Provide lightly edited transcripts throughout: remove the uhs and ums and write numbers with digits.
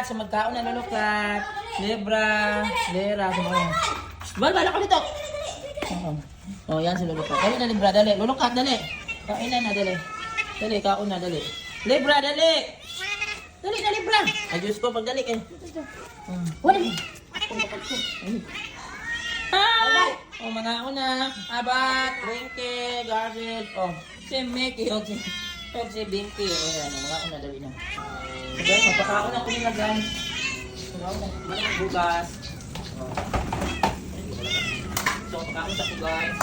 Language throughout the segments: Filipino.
Sa magkaon na lulukat. Libra. Lera. Bala ko dito. Oh, yan si lulukat. Dali na, Libra. Dali. Lulukat, dali. Kainan na, dali. Dali, kaon na, dali. Libra, dali. Dali na, Libra. Ay, Diyos ko, pagdali kayo. Wala. Hi! Oh, mga una. Abat, Rinke, Garfield. Oh, si Mickey. Oh, si Binky. Oh, yan. Mga una, dali na. So, guys, magpakaon na ko nila, guys. Malamang bukas. Oh. So, pakaon sa ko, guys.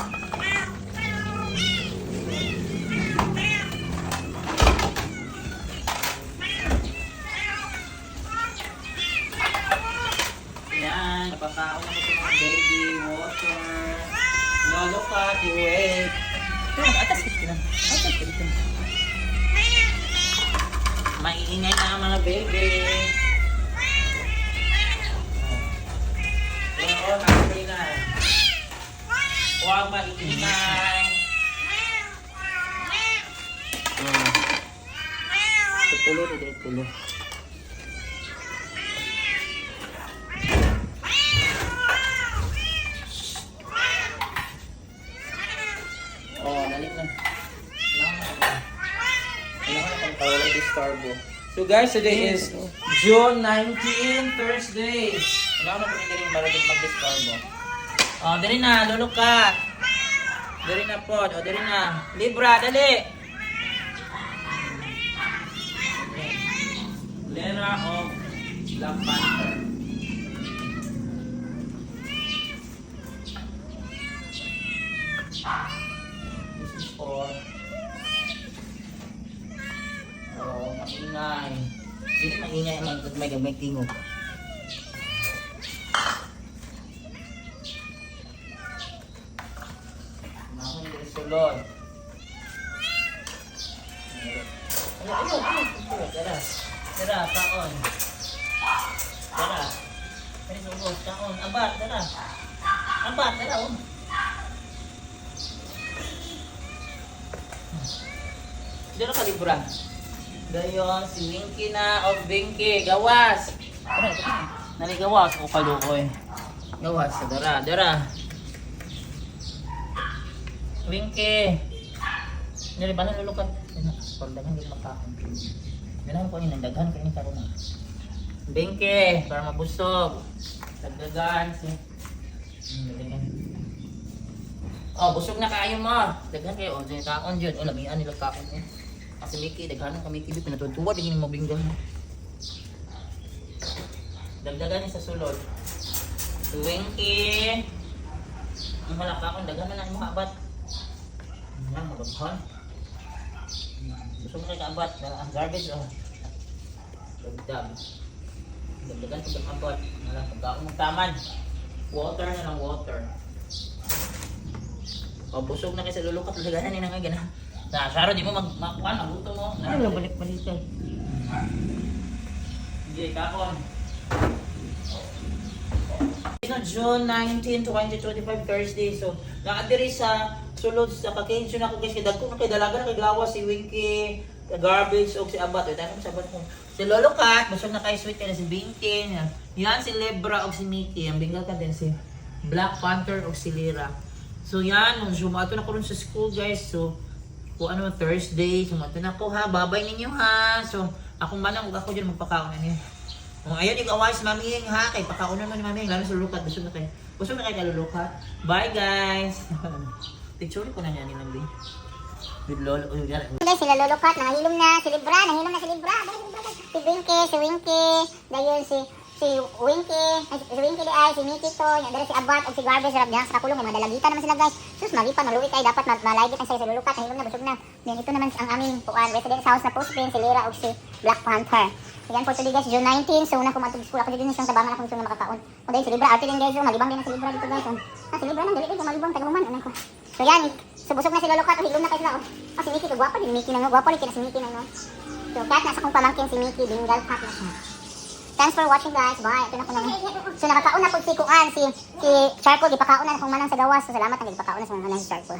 Yan, napakaon na ko sa mga baby, water. Lulukat, you wait. Atas ka na. Atas ka dito. Maiingay na ang mga baby. Oo, maiingay. Huwag maiingay. Tulo, tulo. Oh, dali na. So guys, today is June 19, Thursday. Wala na po hindi rin marunong mag-discarbo. Oh, dali na, lulukat. Dali na po, oh, dali na. Libra, dali. Lera of Black Panther. This is for maingay. Hindi maingay ang may tingog. Mahon din sulod. Ayun. Dara, kaon. Dara. Ay, sugod, kaon. Abat, dara. Abat, dara. Dara ka Libra. Dayon, si Winky na of Binky. Gawas. Naligawas ko kalukoy. Gawas, dara. Winky. Nari ba na lulukat? Pagdagan din makakon. Ganun ko yun, nagdaghan ko yun karoon na. Binky, para mabusog. Dagdagan. Dagdagan. Oh, busog na kayo mo. Dagdagan kayo. O, kaon dyan. O, labihan nila kaon mo. Kasi Mickey, daghanan ka Mickey, pinatutuwa, din yung mabinggan mo. Dagdagan niya sa sulod. Si Winky. Ang halaka akong daghanan na yung mga abat. Ayan, magabhan. Gusto mo kayo kaabat, garbage oh. Dagdag. Dagdagan ko ng abat. Pagkaon ng taman. Water na lang, water. O, busog na kayo sa lulukat, daghanan nila nga gana. Saro, di mo magmakuan, maguto mo. Ay, balik-balikan. Hindi, kakon. June 19, 2025, Thursday. So, nakadiri sa sulod sa kakensyon ako guys. Dagko na kay dalaga na kay gawa si Winky, garbage o si Abat. Ito na si Abat mo. Si Lulukat, busog na kay Sweet na si Binky. Yan si Libra o si Mickey. Ang bingal ka din si Black Panther o si Lera. So yan, sumato na ko rin sa school guys. So, kung ano Thursday, sumato na ko ha. Babay ninyo ha. So, akong manang ako dyan magpakaon na niya. Kung ayaw yung awais maming ha, kay pakaunan mo ni maming, lalo sa lulukat, busog na kayo kalulukat. Bye guys! Picture ko na niya ni Nandi. With lolo, guys, sila lulukat, nahilom na si Libra, si Winky, dayon si Winky di ay, si Mickey to, yung dala si Abat o si Garbage, sarap diyan sa kakulong, may madalagitan naman sila guys. Sus, malipan, maluwi kayo, dapat malaigit ang sa lulukat, nahilom na, busog na. Then ito naman ang aming residence house na post-pin, si Lera o si Black Panther. Ayan po today guys, June 19, so una ko matag-school ako dito sa tabangan akong na makakaon. O dahil si Libra, arte din guys, malibang din na si Libra dito guys. Si Libra nang dali malibang, taga-uman, ko. So yan, so busog na si lulukat, o hilom na kayo sila. Si Mickey, to guwapo din, Mickey na no, guwapo rin kina si Mickey na no. So kahit nasa kong pamangkin si Mickey, bingal cat na siya. Thanks for watching guys, bye. Ito na ko lang. So nakakaon na po si Kuan, si Charcoal, ipakaon na akong manang sa gawas. So salamat ang ipakaon na sa manang si Charcoal.